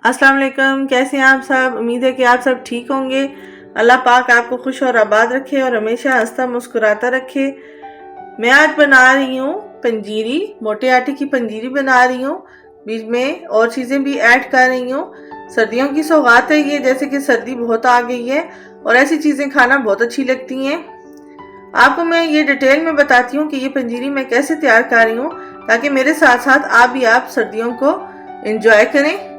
अस्सलाम वालेकुम। कैसे हैं आप सब? उम्मीद है कि आप सब ठीक होंगे। अल्लाह पाक आपको खुश और आबाद रखे और हमेशा हंसता मुस्कुराता रखे। मैं आज बना रही हूँ पंजीरी, मोटे आटे की पंजीरी बना रही हूँ। बीच में और चीज़ें भी ऐड कर रही हूँ। सर्दियों की सौगात है ये, जैसे कि सर्दी बहुत आ गई है और ऐसी चीज़ें खाना बहुत अच्छी लगती हैं। आपको मैं ये डिटेल में बताती हूँ कि ये पंजीरी मैं कैसे तैयार कर रही हूँ, ताकि मेरे साथ साथ आप सर्दियों को एंजॉय करें।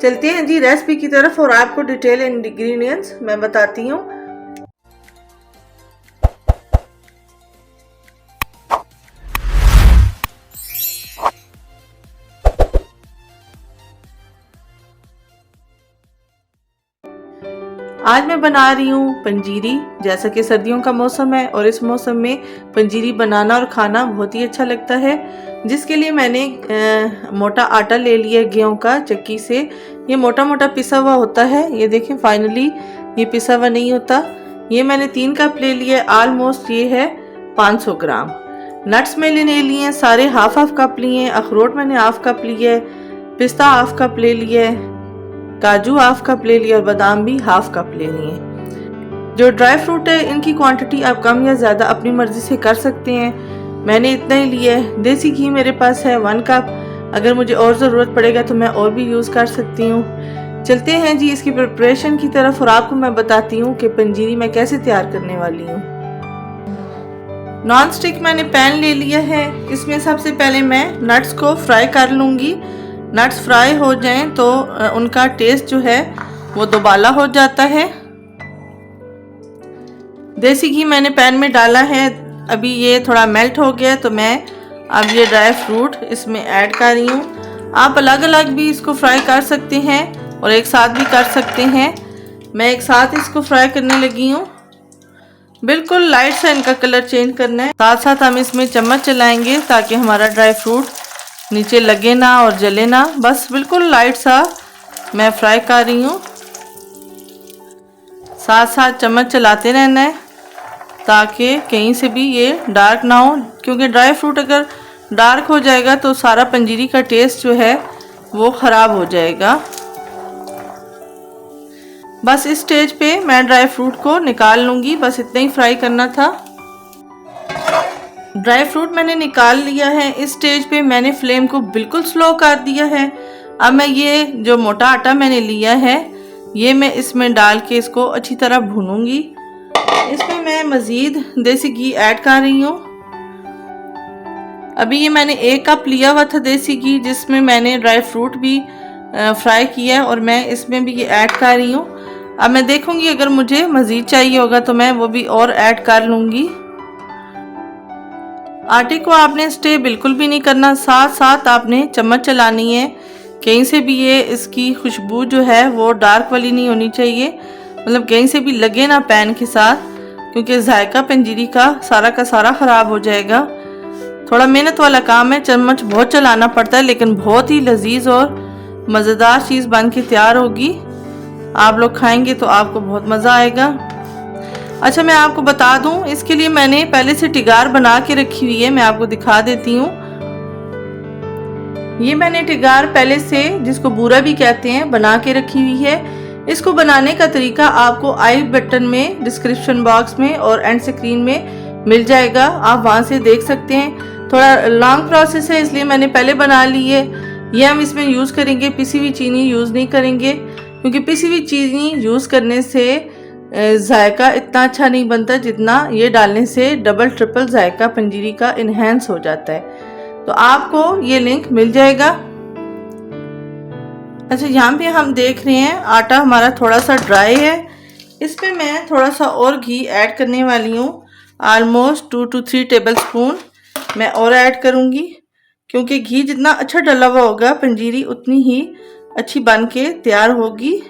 चलते हैं जी रेसिपी की तरफ और आपको डिटेल इंग्रेडिएंट्स मैं बताती हूँ। आज मैं बना रही हूँ पंजीरी। जैसा कि सर्दियों का मौसम है और इस मौसम में पंजीरी बनाना और खाना बहुत ही अच्छा लगता है, जिसके लिए मैंने मोटा आटा ले लिया गेहूं का चक्की से। ये मोटा मोटा पिसा हुआ होता है। ये देखें, फाइनली ये पिसा हुआ नहीं होता। ये मैंने 3 कप ले लिया। ऑलमोस्ट ये है 500 ग्राम। नट्स में ले लिए सारे हाफ कप लिए। अखरोट मैंने हाफ कप लिए, पिस्ता हाफ कप ले लिए, काजू हाफ कप ले लिया और बादाम भी हाफ कप ले लिए। जो ड्राई फ्रूट है इनकी क्वांटिटी आप कम या ज़्यादा अपनी मर्ज़ी से कर सकते हैं। मैंने इतना ही लिया है। देसी घी मेरे पास है 1 कप। अगर मुझे और ज़रूरत पड़ेगा तो मैं और भी यूज़ कर सकती हूँ। चलते हैं जी इसकी प्रिपरेशन की तरफ और आपको मैं बताती हूँ कि पंजीरी मैं कैसे तैयार करने वाली हूँ। नॉन स्टिक मैंने पैन ले लिया है। इसमें सबसे पहले मैं नट्स को फ्राई कर लूँगी। नट्स फ्राई हो जाएं तो उनका टेस्ट जो है वो दोबाला हो जाता है। देसी घी मैंने पैन में डाला है। अभी ये थोड़ा मेल्ट हो गया तो मैं अब ये ड्राई फ्रूट इसमें ऐड कर रही हूँ। आप अलग अलग भी इसको फ्राई कर सकते हैं और एक साथ भी कर सकते हैं। मैं एक साथ इसको फ्राई करने लगी हूँ। बिल्कुल लाइट सा इनका कलर चेंज करना है। साथ साथ हम इसमें चम्मच चलाएंगे ताकि हमारा ड्राई फ्रूट नीचे लगे ना और जले ना। बस बिल्कुल लाइट सा मैं फ्राई कर रही हूँ। साथ साथ चम्मच चलाते रहना है ताकि कहीं से भी ये डार्क ना हो, क्योंकि ड्राई फ्रूट अगर डार्क हो जाएगा तो सारा पंजीरी का टेस्ट जो है वो ख़राब हो जाएगा। बस इस स्टेज पे मैं ड्राई फ्रूट को निकाल लूँगी। बस इतना ही फ्राई करना था। ड्राई फ्रूट मैंने निकाल लिया है। इस स्टेज पे मैंने फ्लेम को बिल्कुल स्लो कर दिया है। अब मैं ये जो मोटा आटा मैंने लिया है ये मैं इसमें डाल के इसको अच्छी तरह भूनूंगी। इसमें मैं मज़ीद देसी घी ऐड कर रही हूँ। अभी ये मैंने 1 कप लिया हुआ था देसी घी, जिसमें मैंने ड्राई फ्रूट भी फ्राई किया और मैं इसमें भी ये ऐड कर रही हूँ। अब मैं देखूँगी अगर मुझे मज़ीद चाहिए होगा तो मैं वो भी और ऐड कर लूँगी। आटे को आपने स्टे बिल्कुल भी नहीं करना। साथ साथ आपने चम्मच चलानी है। कहीं से भी ये इसकी खुशबू जो है वो डार्क वाली नहीं होनी चाहिए, मतलब कहीं से भी लगे ना पैन के साथ, क्योंकि जायका पंजीरी का सारा ख़राब हो जाएगा। थोड़ा मेहनत वाला काम है। चम्मच बहुत चलाना पड़ता है, लेकिन बहुत ही लजीज और मज़ेदार चीज़ बन के तैयार होगी। आप लोग खाएंगे तो आपको बहुत मज़ा आएगा। अच्छा, मैं आपको बता दूं, इसके लिए मैंने पहले से टिगार बना के रखी हुई है। मैं आपको दिखा देती हूँ। ये मैंने टिगार पहले से, जिसको बूरा भी कहते हैं, बना के रखी हुई है। इसको बनाने का तरीका आपको आई बटन में, डिस्क्रिप्शन बॉक्स में और एंड स्क्रीन में मिल जाएगा। आप वहाँ से देख सकते हैं। थोड़ा लॉन्ग प्रोसेस है, इसलिए मैंने पहले बना ली है। ये हम इसमें यूज़ करेंगे, पिसी हुई चीनी यूज़ नहीं करेंगे, क्योंकि पिसी हुई चीनी यूज़ करने से जायका इतना अच्छा नहीं बनता जितना ये डालने से डबल ट्रिपल जायका पंजीरी का इन्हेंस हो जाता है। तो आपको ये लिंक मिल जाएगा। अच्छा, यहाँ पे हम देख रहे हैं आटा हमारा थोड़ा सा ड्राई है। इस पे मैं थोड़ा सा और घी ऐड करने वाली हूँ। ऑलमोस्ट 2 to 3 टेबल स्पून मैं और ऐड करूँगी, क्योंकि घी जितना अच्छा डला हुआ होगा पंजीरी उतनी ही अच्छी बन के तैयार होगी।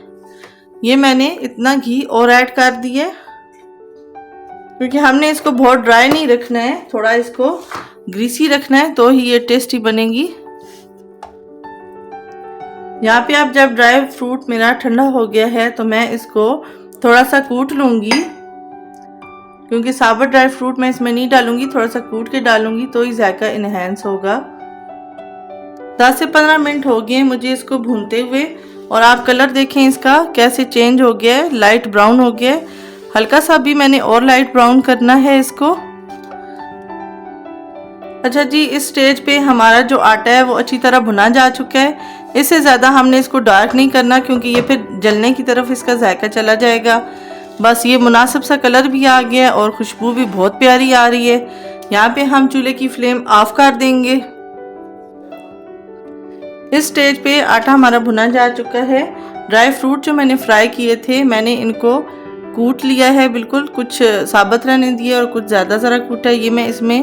ये मैंने इतना घी और ऐड कर दिया, क्योंकि हमने इसको बहुत ड्राई नहीं रखना है, थोड़ा इसको ग्रीसी रखना है, तो ही ये टेस्टी बनेगी। यहाँ पे आप जब ड्राई फ्रूट मेरा ठंडा हो गया है तो मैं इसको थोड़ा सा कूट लूँगी, क्योंकि साबुत ड्राई फ्रूट मैं इसमें नहीं डालूंगी, थोड़ा सा कूट के डालूंगी तो ही जायका इनहेंस होगा। 10 से 15 मिनट हो गए मुझे इसको भूनते हुए और आप कलर देखें इसका कैसे चेंज हो गया है, लाइट ब्राउन हो गया है। हल्का सा भी मैंने और लाइट ब्राउन करना है इसको। अच्छा जी, इस स्टेज पे हमारा जो आटा है वो अच्छी तरह भुना जा चुका है। इससे ज़्यादा हमने इसको डार्क नहीं करना क्योंकि ये फिर जलने की तरफ इसका जायका चला जाएगा। बस ये मुनासिब सा कलर भी आ गया है और खुशबू भी बहुत प्यारी आ रही है। यहाँ पे हम चूल्हे की फ्लेम ऑफ कर देंगे। इस स्टेज पे आटा हमारा भुना जा चुका है। ड्राई फ्रूट जो मैंने फ्राई किए थे मैंने इनको कूट लिया है, बिल्कुल कुछ साबुत रहने दिए और कुछ ज़्यादा ज़रा कूटा। ये मैं इसमें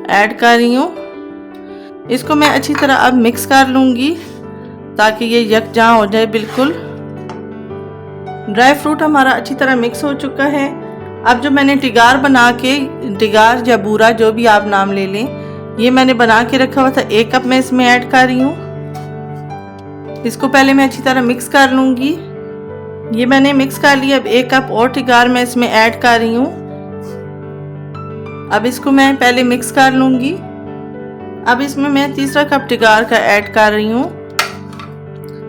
ऐड कर रही हूँ। इसको मैं अच्छी तरह अब मिक्स कर लूँगी ताकि ये यकजां हो जाए बिल्कुल। ड्राई फ्रूट हमारा अच्छी तरह मिक्स हो चुका है। अब जो मैंने टिगार बना के, टिगार या बूरा जो भी आप नाम ले लें, ये मैंने बना के रखा हुआ था, 1 कप मैं इसमें ऐड कर रही हूँ। इसको पहले मैं अच्छी तरह मिक्स कर लूँगी। ये मैंने मिक्स कर लिया। अब 1 कप और टिगार मैं इसमें ऐड कर रही हूँ। अब इसको मैं पहले मिक्स कर लूँगी। अब इसमें मैं तीसरा कप टिगार का ऐड कर रही हूँ।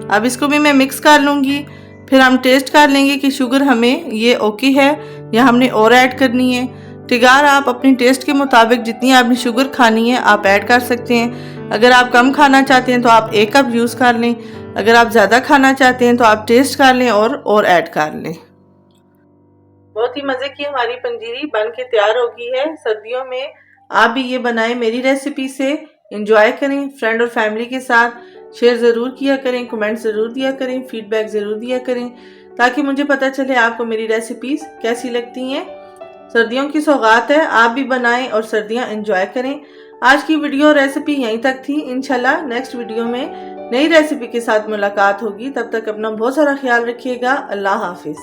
अब इसको भी मैं मिक्स कर लूँगी। फिर हम टेस्ट कर लेंगे कि शुगर हमें ये ओके है या हमने और ऐड करनी है। टिगार आप अपनी टेस्ट के मुताबिक जितनी आपने शुगर खानी है आप ऐड कर सकते हैं। अगर आप कम खाना चाहते हैं तो आप 1 कप यूज़ कर लें। अगर आप ज़्यादा खाना चाहते हैं तो आप टेस्ट कर लें और ऐड कर लें। बहुत ही मज़े की हमारी पंजीरी बन के तैयार हो गई है। सर्दियों में आप भी ये बनाएं मेरी रेसिपी से, एंजॉय करें। फ्रेंड और फैमिली के साथ शेयर ज़रूर किया करें, कमेंट ज़रूर दिया करें, फीडबैक ज़रूर दिया करें ताकि मुझे पता चले आपको मेरी रेसिपीज़ कैसी लगती हैं। सर्दियों की सौगात है, आप भी बनाएं और सर्दियां एंजॉय करें। आज की वीडियो रेसिपी यहीं तक थी। इंशाल्लाह नेक्स्ट वीडियो में नई रेसिपी के साथ मुलाकात होगी। तब तक अपना बहुत सारा ख्याल रखिएगा। अल्लाह हाफिज़।